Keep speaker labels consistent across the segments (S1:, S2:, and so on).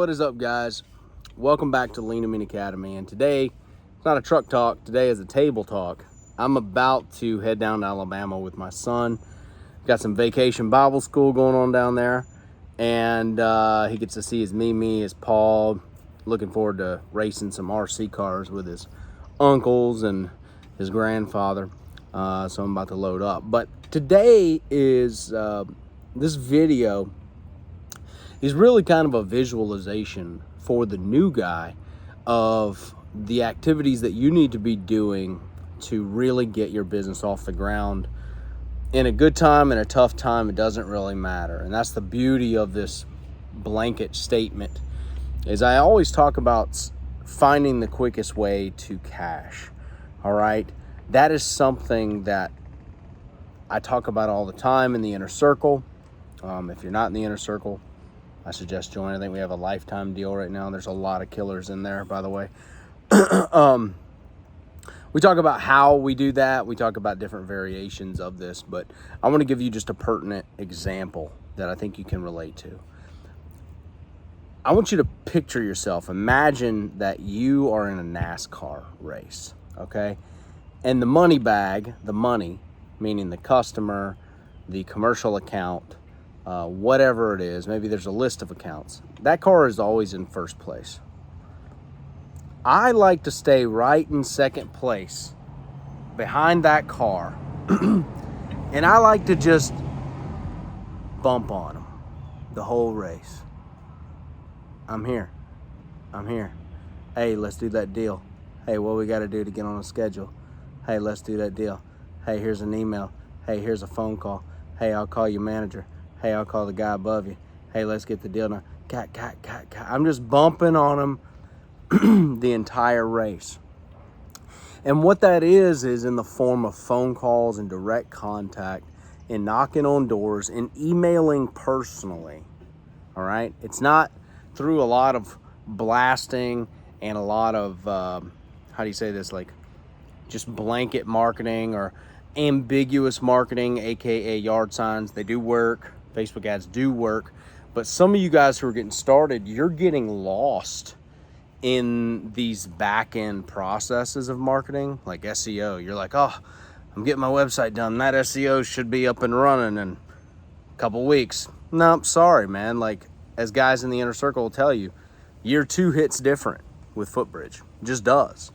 S1: What is up, guys? Welcome back to Lean 'Em In Academy, and today it's not a truck talk, today is a table talk. I'm about to head down to Alabama with my son. Got some vacation Bible school going on down there, and he gets to see his Mimi, his Paul. Looking forward to racing some RC cars with his uncles and his grandfather. So I'm about to load up. But today is this video is really kind of a visualization for the new guy of the activities that you need to be doing to really get your business off the ground. In a good time and a tough time, it doesn't really matter. And that's the beauty of this blanket statement, is I always talk about finding the quickest way to cash. All right. That is something that I talk about all the time in the inner circle. If you're not in the inner circle, I suggest join. I think we have a lifetime deal right now. There's a lot of killers in there, by the way. We talk about how we do that. We talk about different variations of this, but I want to give you just a pertinent example that I think you can relate to. I want you to picture yourself. Imagine that you are in a NASCAR race, okay? And the money bag, the money, meaning the customer, the commercial account, whatever it is, maybe there's a list of accounts, that car is always in first place. I like to stay right in second place behind that car, and I like to just bump on them the whole race. I'm here. Hey, let's do that deal. Hey, what we got to do to get on a schedule? Hey, let's do that deal. Hey, here's an email. Hey, here's a phone call. Hey, I'll call your manager. Hey, I'll call the guy above you. Hey, let's get the deal done. I'm just bumping on them the entire race. And what that is in the form of phone calls and direct contact and knocking on doors and emailing personally. All right? It's not through a lot of blasting and a lot of, how do you say this, like just blanket marketing or ambiguous marketing, aka yard signs. They do work. Facebook ads do work. But some of you guys who are getting started, you're getting lost in these back-end processes of marketing, like SEO. You're like, oh, I'm getting my website done. That SEO should be up and running in a couple weeks. No, sorry, man. Like, as guys in the inner circle will tell you, year 2 hits different with Footbridge. It just does,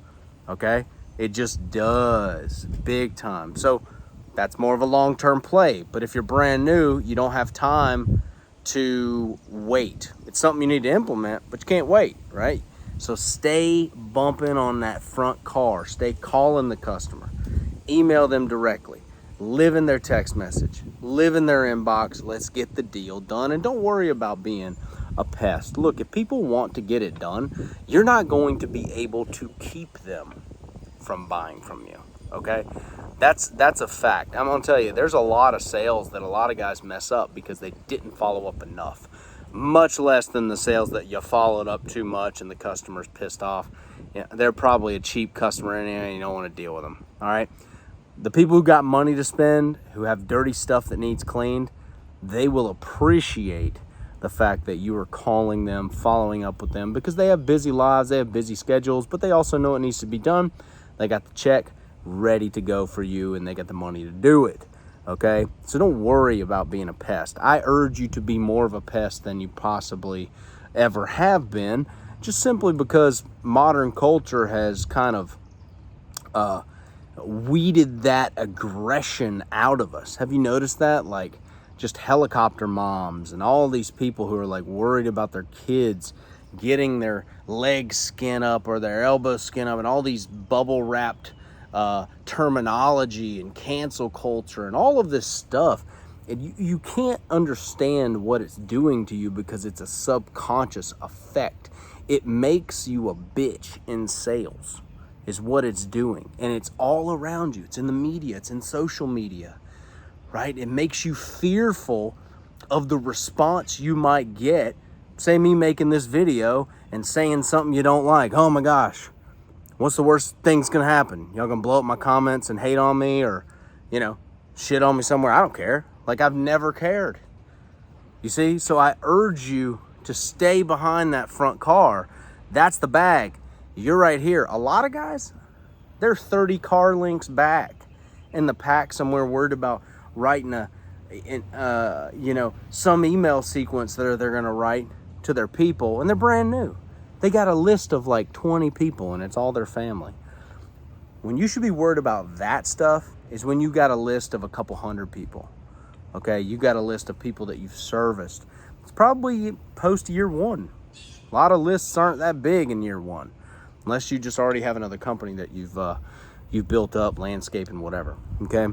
S1: okay? It just does, big time. So that's more of a long-term play. But if you're brand new, you don't have time to wait. It's something you need to implement, but you can't wait, right? So stay bumping on that front car. Stay calling the customer. Email them directly. Live in their text message. Live in their inbox. Let's get the deal done. And don't worry about being a pest. Look, if people want to get it done, you're not going to be able to keep them from buying from you, okay? That's a fact. I'm gonna tell you, there's a lot of sales that a lot of guys mess up because they didn't follow up enough, much less than the sales that you followed up too much and the customer's pissed off. Yeah, they're probably a cheap customer anyway, and you don't want to deal with them, all right? The people who got money to spend, who have dirty stuff that needs cleaned, they will appreciate the fact that you are calling them, following up with them, because they have busy lives, they have busy schedules, but they also know it needs to be done. They got the check ready to go for you, and they got the money to do it, okay? So don't worry about being a pest. I urge you to be more of a pest than you possibly ever have been, just simply because modern culture has kind of weeded that aggression out of us. Have you noticed that? Like, just helicopter moms and all these people who are like worried about their kids getting their leg skin up or their elbow skin up, and all these bubble wrapped terminology and cancel culture and all of this stuff. And you can't understand what it's doing to you because it's a subconscious effect. It makes you a bitch in sales is what it's doing. And it's all around you. It's in the media. It's in social media, right? It makes you fearful of the response you might get. Say me making this video and saying something you don't like. Oh my gosh, what's the worst thing's gonna happen? Y'all gonna blow up my comments and hate on me, or, shit on me somewhere? I don't care. Like, I've never cared. You see? So I urge you to stay behind that front car. That's the bag. You're right here. A lot of guys, they're 30 car lengths back in the pack somewhere, worried about writing some email sequence that they're going to write to their people, and they're brand new. They got a list of like 20 people, and it's all their family. When you should be worried about that stuff is when you got a list of a couple hundred people. Okay, you got a list of people that you've serviced. It's probably post year one. A lot of lists aren't that big in year one, unless you just already have another company that you've built up, landscaping, whatever. Okay,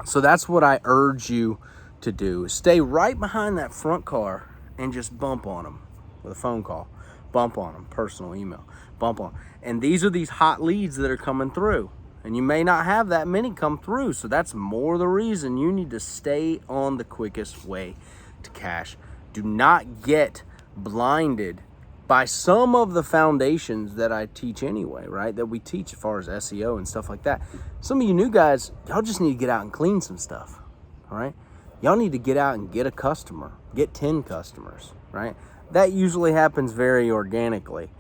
S1: so that's what I urge you to do. Stay right behind that front car and just bump on them with a phone call. Bump on them, personal email, bump on. And these are these hot leads that are coming through. And you may not have that many come through. So that's more the reason you need to stay on the quickest way to cash. Do not get blinded by some of the foundations that I teach anyway, right? That we teach as far as SEO and stuff like that. Some of you new guys, y'all just need to get out and clean some stuff, all right? Y'all need to get out and get a customer, get 10 customers, right? That usually happens very organically.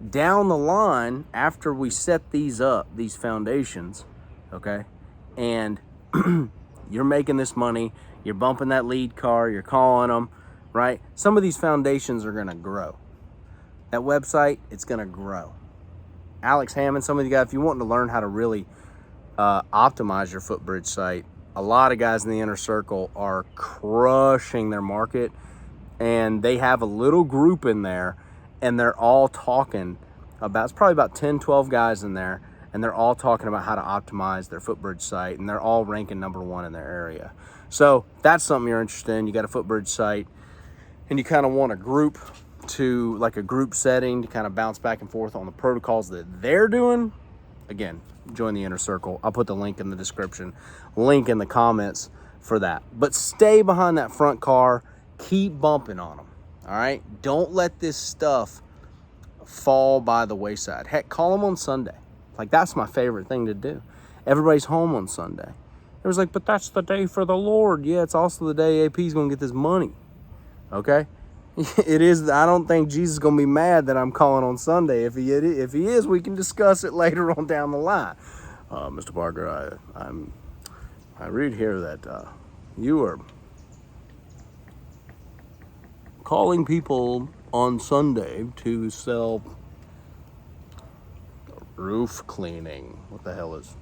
S1: Down the line, after we set these up, these foundations, okay, and you're making this money, you're bumping that lead car, you're calling them, right? Some of these foundations are gonna grow. That website, it's gonna grow. Alex Hammond, some of you guys, if you want to learn how to really optimize your Footbridge site, a lot of guys in the inner circle are crushing their market, and they have a little group in there, and they're all talking about, it's probably about 10, 12 guys in there, and they're all talking about how to optimize their Footbridge site, and they're all ranking #1 in their area. So that's something you're interested in. You got a Footbridge site, and you kind of want a group to, like a group setting, to kind of bounce back and forth on the protocols that they're doing. Again, join the inner circle. I'll put the link in the description, link in the comments for that. But stay behind that front car, keep bumping on them. All right, don't let this stuff fall by the wayside. Heck, call them on Sunday. Like, that's my favorite thing to do. Everybody's home on Sunday. It was like, but that's the day for the Lord. Yeah, it's also the day AP's gonna get this money. Okay, it is. I don't think Jesus is gonna be mad that I'm calling on Sunday. If he is, we can discuss it later on down the line. Mr. Parker, I read here that you are calling people on Sunday to sell roof cleaning. What the hell is,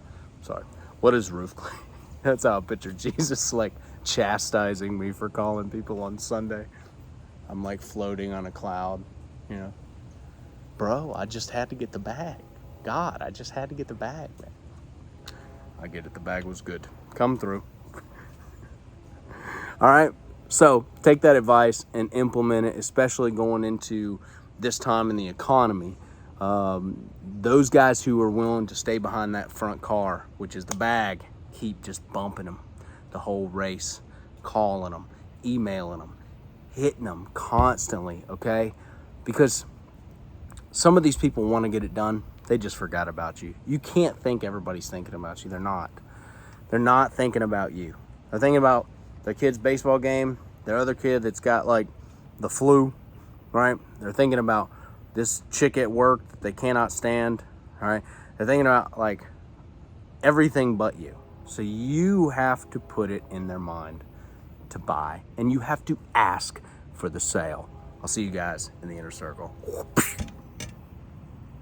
S1: sorry, what is roof cleaning? That's how I picture Jesus, like chastising me for calling people on Sunday. I'm like floating on a cloud, you know. Bro, I just had to get the bag. God, I just had to get the bag, man. I get it, the bag was good. Come through. All right. So take that advice and implement it, especially going into this time in the economy. Those guys who are willing to stay behind that front car, which is the bag, keep just bumping them the whole race, calling them, emailing them, hitting them constantly, okay? Because some of these people want to get it done. They just forgot about you. You can't think everybody's thinking about you. They're not. They're not thinking about you. They're thinking about their kid's baseball game, their other kid that's got like the flu, right? They're thinking about this chick at work that they cannot stand, all right? They're thinking about like everything but you. So you have to put it in their mind to buy, and you have to ask for the sale. I'll see you guys in the inner circle.